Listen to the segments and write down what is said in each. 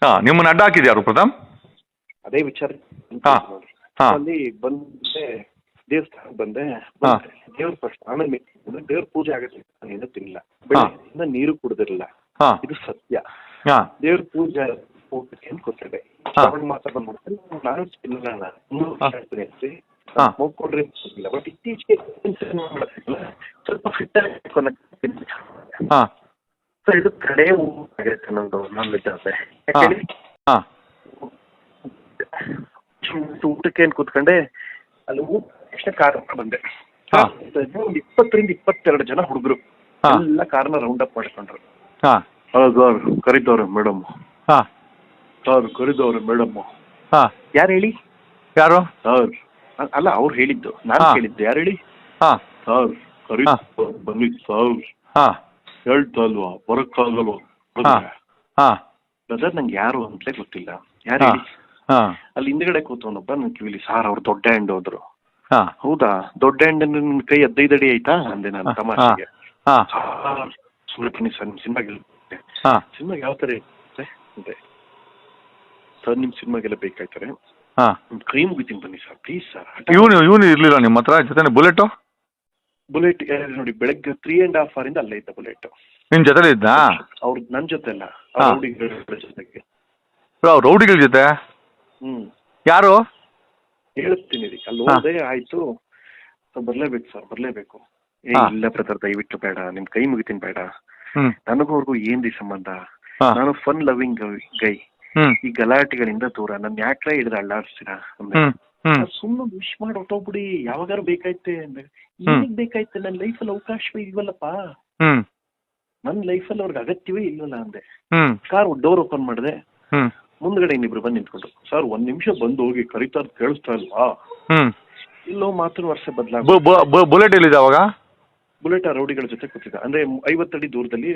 ಹಾಂ, ನಿಮ್ಮನ್ನ ಅಡ್ಡ ಹಾಕಿದ್ದು ಯಾರು ಪ್ರಥಮ್? ಅದೇ ವಿಚಾರ ಹಾಂ ಹಾಂ ಅಲ್ಲಿ ಬಂದೆ, ದೇವಸ್ಥಾನಕ್ಕೆ ಬಂದೆ. ಹಾಂ ದೇವ್ರ ಫಸ್ಟ್, ಆಮೇಲೆ ದೇವ್ರ ಪೂಜೆ ಆಗುತ್ತೆ. ನಾನೇನು ತಿನ್ನಿಲ್ಲ, ಬೆಳಗ್ಗೆಯಿಂದ ನೀರು ಕುಡಿದಿರಲಿಲ್ಲ. ಹಾಂ ಇದು ಸತ್ಯ. ಹಾಂ ದೇವ್ರ ಪೂಜೆ ಊಟಕ್ಕೆ ಅಂತ ಕೊಟ್ಟಿದೆ. ಮಾತ್ರ ಬಂದ್ಬಿಡ್ತೀನಿ, ನಾನು ತಿನ್ನಲ್ಲ. ನಾನು ಹೋಗ್ಕೊಂಡ್ರೆ ಇಲ್ಲ. ಬಟ್ ಇತ್ತೀಚೆಗೆ ಸ್ವಲ್ಪ ಫಿಟ್ ಹಾಂ ಸೊ ಇದು ಕಡೆ ಆಗಿರುತ್ತೆ ನಂದು ನಾನ್ ವೆಜ್ ಆದ್ರೆ. ಹಾಂ ಊಟಕ್ಕೆ ಏನ್ ಕೂತ್ಕೊಂಡೆ, ಅಲ್ಲಿ ಊಟ ಎಷ್ಟು ಕಾರ್ ಬಂದೆ. ಹಾಂ ಒಂದು 20-22 ಜನ ಹುಡುಗರು ಎಲ್ಲ ಕಾರ್ನ ರೌಂಡ್ ಅಪ್ ಮಾಡ್ಕೊಂಡ್ರು. ಹಾಂ ಸರ್ ಕರೀತವ್ರೆ ಮೇಡಮ್. ಹಾಂ ಸರ್ ಕರೀತವ್ರೆ ಮೇಡಮ್. ಹಾಂ ಯಾರು ಹೇಳಿ? ಯಾರು? ಸರ್ ಅಲ್ಲ, ಅವ್ರು ಹೇಳಿದ್ದು, ನಾನು ಕೇಳಿದ್ದು. ಯಾರು ಹೇಳಿ? ಹಾಂ ಸರ್ ಕರೀ ಬನ್ನಿ ಸರ್. ಹಾಂ ಹೇಳ್ತಾ ಅಲ್ವಾ, ಬರಕ್ಕಾಗಲ್ವಾ? ಹಾಂ ಬ್ರದರ್ ನಂಗೆ ಯಾರು ಅಂತಲೇ ಗೊತ್ತಿಲ್ಲ. ಯಾರು ಹೇಳಿ? ಹಾಂ ಅಲ್ಲಿ ಹಿಂದ್ಗಡೆ ಕೂತವನೊಬ್ಬ ನನ್ನ ಕಿವಿಲಿ, ಸಾರ್ ಅವ್ರು ದೊಡ್ಡ ಹ್ಯಾಂಡ್ ಹೋದ್ರು. ಹಾಂ ಹೌದಾ, ದೊಡ್ಡ ಹ್ಯಾಂಡ್ ನಿನ್ ಕೈ 15 ಅಡಿ ಆಯ್ತಾ ಅಂದೆ ನಾನು ತಮಾಷೆಗೆ. ಹಾಂ ಸುಮ್ಮನೆ ಬನ್ನಿ ಸರ್, ನಿಮ್ ಸಿನಿಮಾಗೆ ಹಾಂ ಸಿನಿಮಾಗೆ ಯಾವ ಥರ ಇರುತ್ತೆ ಅಂದೆ. ಸರ್ ನಿಮ್ಮ ಸಿನಿಮಾಗೆಲ್ಲ ಬೇಕಾಯ್ತಾರೆ, ಹಾಂ ಕೈ ಮುಗಿತೀನಿ ಬನ್ನಿ ಸರ್ ಪ್ಲೀಸ್ ಸರ್. ಇವನು ಇರ್ಲಿಲ್ಲ ನಿಮ್ಮ ಹತ್ರ ಜೊತೆ ಬುಲೆಟು? ಬುಲೆಟ್ ನೋಡಿ, ಬೆಳಗ್ಗೆ 3.5 hour ಅಲ್ಲೇ ಇದ್ದ ಬುಲೆಟ್. ನಿನ್ನ ಜೊತೆಲಿ ಇದ್ದ? ಅವ್ರು ನನ್ನ ಜೊತೆ ಅಲ್ಲ, ರೌಡಿಗಳ ಜೊತೆಗೆ. ರೌಡಿಗಳ ಜೊತೆ? ಯಾರು ಹೇಳ್ತೀನಿ ರೀ. ಅಲ್ಲಿ ಹೋದೆ, ಆಯ್ತು ಬರ್ಲೇಬೇಕು ಸರ್, ಬರ್ಲೇಬೇಕು. ಇಲ್ಲ ಬ್ರದರ್ ದಯವಿಟ್ಟು ಬೇಡ, ನಿಮ್ ಕೈ ಮುಗಿತೀನಿ ಬೇಡ. ನನಗೂ ಅವ್ರಿಗೂ ಏನ್ರಿ ಸಂಬಂಧ? ನಾನು ಫನ್ ಲವಿಂಗ್ ಗೈ. ಈ ಗಲಾಟೆಗಳಿಂದ ದೂರ. ನನ್ ಯಾಕ್ರ ಹಿಡಿದು ಅಳ್ಳಾಡ್ಸ್ತೀರಾ ಅಂದ್ರೆ, ಸುಮ್ಮನೆ ವಿಶ್ ಮಾಡಿ ಹೊಟ್ಟೋಗ್ಬಿಡಿ, ಯಾವಾಗಾರು ಬೇಕಾಯ್ತೆ ಅಂದ್ರೆ. ಏನಕ್ಕೆ ಬೇಕಾಯ್ತೆ? ನನ್ನ ಲೈಫಲ್ಲಿ ಅವಕಾಶವೇ ಇಲ್ವಲ್ಲಪ್ಪ. ನನ್ನ ಲೈಫಲ್ಲಿ ಅವ್ರಿಗೆ ಅಗತ್ಯವೇ ಇಲ್ವಲ್ಲ ಅಂದೆ. ಕಾರ್ ಡೋರ್ ಓಪನ್ ಮಾಡಿದೆ, ಮುಂದ್ಗಡೆ ಇನ್ನಿಬ್ರು ಬಂದು ನಿಂತ್ಕೊಂಡು, ಸರ್ 1 ನಿಮಿಷ ಬಂದು ಹೋಗಿ ಕರೀತಾ ಕೇಳಿಸ್ತಾ ಇಲ್ವಾ? ಇಲ್ಲೋ ಮಾತು ವರ್ಷ ಬುಲೆಟ್ ಎಲ್ಲಿದೆ ಅವಾಗ? ಬುಲೆಟ್ ಆ ರೌಡಿಗಳ ಜೊತೆ ಕೂತಿದ್ದ. ಅಂದ್ರೆ 50 ಅಡಿ ದೂರದಲ್ಲಿ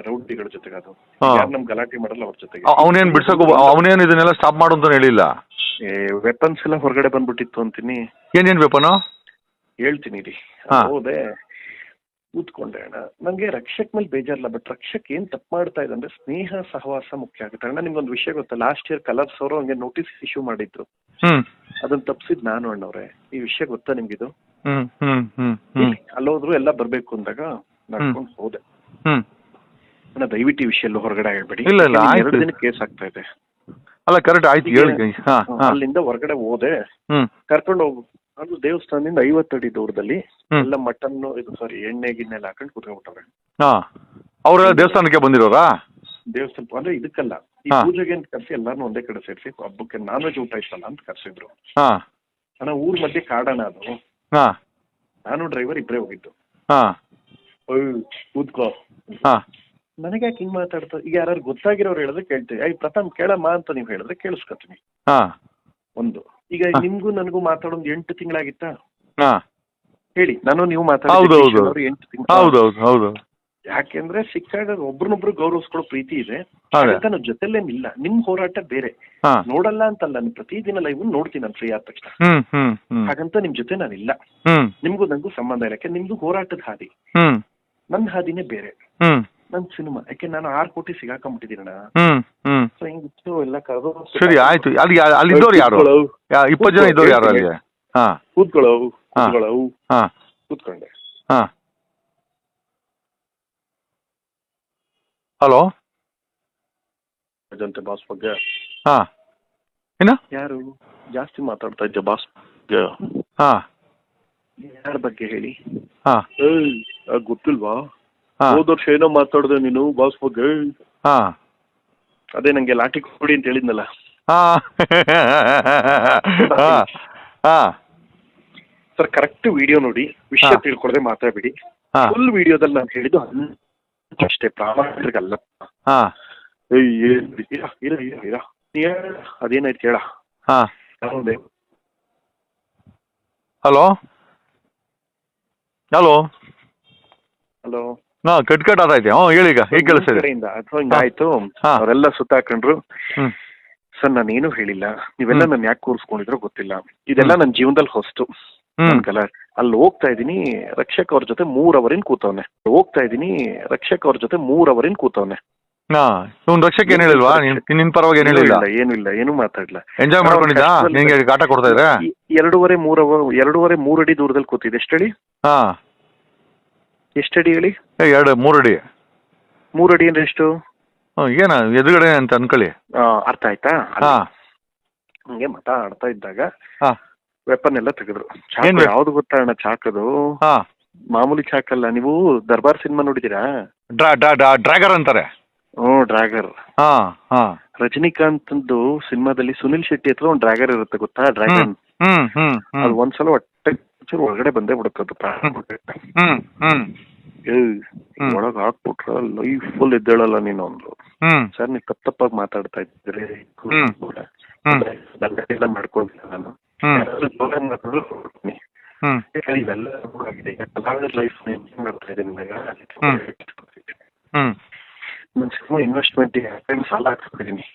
ರೌಡಿಗಳ ಜೊತೆಗೆ. ಅದು ಯಾರು ನಮ್ ಗಲಾಟೆ ಮಾಡಲ್ಲ ಅವ್ರ ಜೊತೆಗೆ. ಅವನೇನ್ ಬಿಡ್ಸಕ್, ಅವನೇನ್ ಇದನ್ನೆಲ್ಲ ಸ್ಟಾಪ್ ಮಾಡು ಅಂತ ಹೇಳಿಲ್ಲ? ವೆಪನ್ಸ್ ಎಲ್ಲ ಹೊರಗಡೆ ಬಂದ್ಬಿಟ್ಟಿತ್ತು ಅಂತೀನಿ. ಏನೇನ್ ವೆಪನ್ ಹೇಳ್ತೀನಿ ರೀ. ಹೋದೆ, ಕೂತ್ಕೊಂಡೆ. ಅಣ್ಣ ನಂಗೆ ರಕ್ಷಕ್ ಮೇಲೆ ಬೇಜಾರಿಲ್ಲ, ಬಟ್ ರಕ್ಷಕ್ ಏನ್ ತಪ್ಪು ಮಾಡ್ತಾ ಇದೆ ಅಂದ್ರೆ, ಸ್ನೇಹ ಸಹವಾಸ ಮುಖ್ಯ ಆಗುತ್ತೆ. ಅಣ್ಣ ನಿಮ್ಗೊಂದು ವಿಷಯ ಗೊತ್ತಾ, ಲಾಸ್ಟ್ ಇಯರ್ ಕಲರ್ಸ್ ಅವರು ಹಂಗೆ ನೋಟಿಸ್ ಇಶ್ಯೂ ಮಾಡಿದ್ರು. ಅದನ್ನ ತಪ್ಪಿಸಿದ್ ನಾನು ಅಣ್ಣವ್ರೆ. ಈ ವಿಷಯ ಗೊತ್ತಾ ನಿಮ್ಗಿದು? ಅಲ್ಲೋದ್ರು ಎಲ್ಲ ಬರ್ಬೇಕು ಅಂದಾಗ ನಡ್ಕೊಂಡು ಹೋದೆ. ಅಣ್ಣ ದಯವಿಟ್ಟು ಈ ವಿಷಯ ಹೊರಗಡೆ ಹೇಳ್ಬೇಡಿ. 2 ದಿನ ಕೇಸ್ ಆಗ್ತಾ ಇದೆ. ಅಲ್ಲ ಕರೆಕ್ಟ್ ಆಯ್ತು, ಹೇಳಿ. ಅಲ್ಲಿಂದ ಹೊರಗಡೆ ಹೋದೆ, ಕರ್ಕೊಂಡು ಹೋಗು. ಅದು ದೇವಸ್ಥಾನದಿಂದ 50 ಅಡಿ ದೂರದಲ್ಲಿ ಎಲ್ಲ ಮಟನ್ ಇದು ಸಾರಿ ಎಣ್ಣೆ ಗಿಣ್ಣೆಲ್ಲ ಹಾಕೊಂಡು ಕುತ್ಕೊಂಡ್ಬಿಟ್ಟವ್ರೆ. ಅವ್ರೆಲ್ಲ ದೇವಸ್ಥಾನಕ್ಕೆ ಬಂದಿರೋರಾ? ದೇವಸ್ಥಾನ ಅಂದ್ರೆ ಇದಕ್ಕಲ್ಲ, ಈ ಪೂಜೆಗೆ ಅಂತ ಕರ್ಸಿ ಎಲ್ಲಾರು ಒಂದೇ ಕಡೆ ಸೇರಿಸಿ ಹಬ್ಬಕ್ಕೆ ನಾನ್ ವೆಜ್ ಊಟ ಇತ್ತಲ್ಲ ಅಂತ ಕರ್ಸಿದ್ರು. ಅಣ್ಣ ಊರ್ ಮಧ್ಯೆ ಕಾಡಣ ಅದು. ನಾನು ಡ್ರೈವರ್ ಇಬ್ಬರೇ ಹೋಗಿದ್ದು. ಕೂತ್ಕೋ. ನನಗೆ ಯಾಕೆ ಹಿಂಗ್ ಮಾತಾಡ್ತಾ? ಈಗ ಯಾರು ಗೊತ್ತಾಗಿರೋರು ಹೇಳಿದ್ರೆ ಕೇಳ್ತೀವಿ. ಪ್ರಥಮ್ ಕೇಳಮ್ಮ ಅಂತ ನೀವು ಹೇಳಿದ್ರೆ ಕೇಳಿಸ್ಕೊತೀನಿ. ಒಂದು ಈಗ ನಿಮ್ಗೂ ನನಗೂ ಮಾತಾಡೋದು 8 ತಿಂಗಳಾಗಿತ್ತಾ? ಹೇಳಿ, ನಾನು ನೀವು ಮಾತಾಡೋದು 8 ತಿಂಗಳು. ಯಾಕೆಂದ್ರೆ ಸಿಕ್ಕಾಗ ಒಬ್ರನ್ನೊಬ್ರು ಗೌರವಿಸ್ಕೊಳ್ಳೋ ಪ್ರೀತಿ ಇದೆ. ನನ್ನ ಜೊತೆಲೇನಿಲ್ಲ. ನಿಮ್ ಹೋರಾಟ ಬೇರೆ. ನೋಡಲ್ಲ ಅಂತಲ್ಲ, ನಾನು ಪ್ರತಿದಿನ ಲೈವ್ ನೋಡ್ತೀನಿ ನಾನು ಫ್ರೀ ಆದ ತಕ್ಷಣ. ಹಾಗಂತ ನಿಮ್ ಜೊತೆ ನಾನಿಲ್ಲ. ನಿಮ್ಗೂ ನಂಗೂ ಸಂಬಂಧ ಇಲ್ಲ. ಯಾಕೆ ನಿಮ್ದು ಹೋರಾಟದ ಹಾದಿ, ನನ್ನ ಹಾದಿನೇ ಬೇರೆ. ನನ್ ಸಿನಿಮಾ ಯಾಕೆ ನಾನು 6 ಕೋಟಿ ಸಿಗಾಕೊಂಡ್ಬಿಟ್ಟಿದ್ದೀನ. ಸೊ ಹಿಂಗಿತ್ತು ಎಲ್ಲ ಕರೆದು. ಸರಿ ಆಯ್ತು. ಅಲ್ಲಿ ಇದ್ದವ್ರು ಯಾರು? 20 ಜನ ಇದ್ದವ್ರು ಯಾರು ಅಲ್ಲಿ? ಕೂತ್ಕೊಂಡೆ. ಹಲೋ ಅದಂತೆ ಬಾಸ್ ಬಗ್ಗೆ ಯಾರು ಜಾಸ್ತಿ ಮಾತಾಡ್ತಾ ಇದ್ದೆ ಬಾಸ್ ಬಗ್ಗೆ? ಯಾರ ಬಗ್ಗೆ ಹೇಳಿ? ಗೊತ್ತಿಲ್ವಾ? ಹೋದ ವರ್ಷ ಏನೋ ಮಾತಾಡ್ದೆ ನೀನು ಬಾಸ್ ಬಗ್ಗೆ. ಅದೇ ನಂಗೆ ಲಾಠಿ ಕೊಡಿ ಅಂತ ಹೇಳಿದ್ನಲ್ಲ. ಸರ್ ಕರೆಕ್ಟ್ ವಿಡಿಯೋ ನೋಡಿ, ವಿಷಯ ತಿಳ್ಕೊಳದೆ ಮಾತಾಡ್ಬಿಡಿ. ಫುಲ್ ವಿಡಿಯೋದಲ್ಲಿ ನಾನು ಹೇಳಿದ್ದು ಅಷ್ಟೇ, ಪ್ರಾಮಾಣಿಕಲ್ಲ. ಅದೇನಾಯ್ತು ಕೇಳ. ಹಲೋ ಹಲೋ ಹಲೋ ಕಟ್ ಆಯ್ತು. ಹೇಳಿ, ಈಗ ಕೇಳಿಸ್ತಿದೆ. ಹಿಂಗಾಯ್ತು, ಅವರೆಲ್ಲ ಸುತ್ತಾಕೊಂಡ್ರು. ಸರ್ ನಾನೇನು ಹೇಳಿಲ್ಲ, ನೀವೆಲ್ಲ ನನ್ನ ಯಾಕೆ ಕೂರಿಸ್ಕೊಂಡಿದ್ರೋ ಗೊತ್ತಿಲ್ಲ. ಇದೆಲ್ಲ ನನ್ನ ಜೀವನದಲ್ಲಿ ಹೊಸ್ತು. ಅಲ್ಲಿ ಹೋಗ್ತಾ ಇದೀನಿ, ರಕ್ಷಕ್ ಅವ್ರ ಜೊತೆ 3 ಅವರಿನ್ ಕೂತವ್ನೆ. ಹಾ ಇವ್ನ ರಕ್ಷಕ್ಕೆ ಏನ್ ಹೇಳಿಲ್ವಾ ನಿನ್ ಪರವಾಗಿ ಏನ್ ಹೇಳಿಲ್ಲ? ಏನು ಮಾತಾಡ್ಲ. ಎಂಜಾಯ್ ಮಾಡ್ಕೊಂಡಿದ್ದ ನಿಂಗೆ ಆಟ ಕೊಡ್ತಾ ಇದ್ರೆ? 2.5-3 ಅಡಿ ದೂರದಲ್ಲಿ ಕೂತಿದೆ. ಎಷ್ಟಡಿ? ಹಾ ಎಷ್ಟಡಿ ಹೇಳಿ? 3 ಅಡಿ. 3 ಅಡಿ ಅಂದ್ರೆ ಎಷ್ಟು? ಏನ ಎದುರುಗಡೆ ಅಂತ ಅನ್ಕೊಳ್ಳಿ. ಅರ್ಥ ಆಯ್ತಾ? ಹಾ ಹಂಗೆ ಮಾತಾಡ್ತಾ ಇದ್ದಾಗ ವೆಪನ್ ಎಲ್ಲ ತೆಗೆದ್ರು. ಯಾವ್ದು ಗೊತ್ತಾ ಅಣ್ಣ ಚಾಕದು? ಮಾಮೂಲಿ ಚಾಕಲ್ಲ. ನೀವು ದರ್ಬಾರ್ ಸಿನಿಮಾ ನೋಡಿದೀರಾ? ಡ್ರ್ಯಾಗರ್ ಅಂತಾರೆ. ಡ್ರ್ಯಾಗರ್. ರಜನಿಕಾಂತ್ ಸಿನಿಮಾದಲ್ಲಿ ಸುನಿಲ್ ಶೆಟ್ಟಿ ಹತ್ರ ಒಂದು ಡ್ರ್ಯಾಗರ್ ಇರುತ್ತೆ ಗೊತ್ತಾ? ಡ್ರ್ಯಾಗನ್. ಅದು ಒಂದ್ಸಲ ಹೊಟ್ಟೆ ಒಳಗಡೆ ಬಂದೇ ಬಿಡುತ್ತದು. ಒಳಗ್ ಹಾಕ್ಬಿಟ್ರ ಲೈಫ್ ಫುಲ್ ಎದ್ದೇಳಲ್ಲ ನೀನು ಅಂದ್ರು. ಸರ್ ನೀವು ತಪ್ಪಾಗಿ ಮಾತಾಡ್ತಾ ಇದ್ದೀರಿ, ಎಲ್ಲ ಮಾಡ್ಕೊಂಡಿಲ್ಲ ನಾನು. ಇವೆಲ್ಲ ಆಗಿದೆ. ಈಗ ಕಲಾವಿದರ ಲೈಫ್ ಮಾಡ್ತಾ ಇದ್ದೀನಿ. ನಾನು ಸಿನಿಮಾ ಇನ್ವೆಸ್ಟ್ಮೆಂಟ್ ಸಾಲ ಹಾಕ್ಸ್ಬಿಟ್ಟಿದ್ದೀನಿ,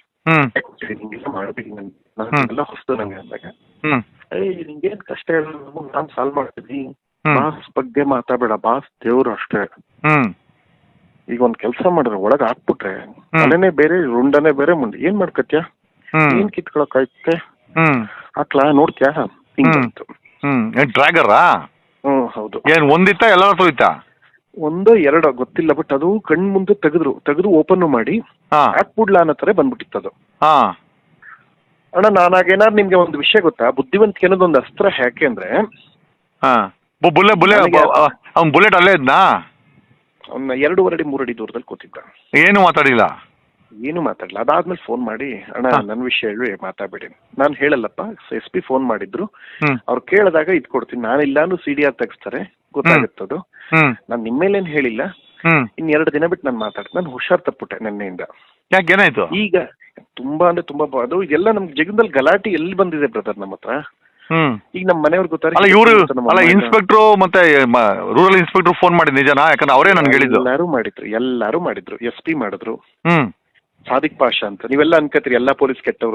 ಹಿಂಗೆಲ್ಲ ಮಾಡ್ಬಿಡಿ ಎಲ್ಲ ಹೊಸ್ತು ನಂಗೆ ಅಂದಾಗ ನಿಂಗೇನ್ ಕಷ್ಟ ಹೇಳೋದು ನಾನು ಸಾಲ್ವ್ ಮಾಡ್ತೀನಿ. ಬಾಸ್ ಬಗ್ಗೆ ಮಾತಾಡಬೇಡ, ಬಾಸ್ ದೇವ್ರು ಅಷ್ಟೇ. ಈಗ ಒಂದ್ ಕೆಲ್ಸ ಮಾಡಿದ್ರೆ ಒಳಗ್ ಹಾಕ್ಬಿಟ್ರೆ ತಲೆನೇ ಬೇರೆ ರುಂಡನೇ ಬೇರೆ ಮುಂದೆ ಏನ್ ಮಾಡ್ಕತ್ಯಾ? ಏನ್ ಕಿತ್ಕೊಳಕ್ ಆಯ್ತೆ? ಹಾಕ್ಲಾ ನೋಡ್ತ್ಯಾ? ಹಿಂಗಂತು. ಡ್ರ್ಯಾಗರಾ? ಹೌದು. ಏನ್ ಒಂದಿತ್ತ ಎಲ್ಲ ಹೋಯ್ತಾ? 1-2 ಗೊತ್ತಿಲ್ಲ, ಬಟ್ ಅದು ಕಣ್ ಮುಂದೆ ತೆಗೆದು ಓಪನ್ ಮಾಡಿ ಹಾಕ್ಬಿಡ್ಲಾ ಅನ್ನೋ ತರ ಬಂದ್ಬಿಟ್ಟಿತ್ತು ಅದು. ಅಣ್ಣ ನಾನಾಗೇನಾದ್ರು ನಿಮ್ಗೆ ಒಂದು ವಿಷಯ ಗೊತ್ತಾ? ಬುದ್ಧಿವಂತಿಕೆ ಅನ್ನೋದು ಒಂದು ಅಸ್ತ್ರ. ಯಾಕೆ ಅಂದ್ರೆ ಬುಲೆಟ್ ಅಲ್ಲೇ ಇದ್ನಾ? ಅವ್ನ 2.5-3 ಅಡಿ ದೂರದಲ್ಲಿ ಕೂತಿದ್ದ. ಏನು ಮಾತಾಡಿಲ್ಲ? ಅದಾದ್ಮೇಲೆ ಫೋನ್ ಮಾಡಿ ಅಣ್ಣ ನನ್ನ ವಿಷಯ ಹೇಳಿ ಮಾತಾಡ್ಬೇಡಿ. ನಾನು ಹೇಳಲ್ಲಪ್ಪ, SP ಫೋನ್ ಮಾಡಿದ್ರು, ಅವ್ರು ಕೇಳಿದಾಗ ಇದ್ ಕೊಡ್ತೀನಿ. ನಾನಿಲ್ಲಾನು CDR ತೆಗಿಸ್ತಾರೆ, ಗೊತ್ತಾಗುತ್ತದು. ನಾನ್ ನಿಮ್ಮೇಲೇನ್ ಹೇಳಿಲ್ಲ. ಇನ್ 2 ದಿನ ಬಿಟ್ಟು ನಾನು ಮಾತಾಡ್ತೀನಿ. ನಾನು ಹುಷಾರ್ ತಪ್ಪುಟ್ಟೆ ನಿನ್ನೆಯಿಂದ. ಯಾಕೇನಾಯ್ತು? ಈಗ ತುಂಬಾ ಅಂದ್ರೆ ತುಂಬಾ ಅದು ಇದೆಲ್ಲ ನಮ್ ಜಗದಲ್ಲಿ ಗಲಾಟೆ ಎಲ್ಲಿ ಬಂದಿದೆ ಬ್ರದರ್ ನಮ್ಮ ಹತ್ರ. ಈಗ ನಮ್ಮ ಮನೆಯವ್ರು ಗೊತ್ತಾರೆ. ಇನ್ಸ್ಪೆಕ್ಟರ್ ಮತ್ತೆ ರೂರಲ್ ಇನ್ಸ್ಪೆಕ್ಟರ್ ಫೋನ್ ಮಾಡಿ ನಿಜನಾ? ಯಾಕಂದ್ರೆ ಅವರೇ ನನ್ಗೆ ಹೇಳಿದ್ರು. ಎಲ್ಲಾರು ಮಾಡಿದ್ರು. SP ಮಾಡಿದ್ರು. ಸಾದಿಕ್ ಪಾಷಾ ಅಂತ. ನೀವೆಲ್ಲ ಅನ್ಕತ್ರಿ ಎಲ್ಲಾ ಪೊಲೀಸ್ ಕೆಟ್ಟವ್ರು.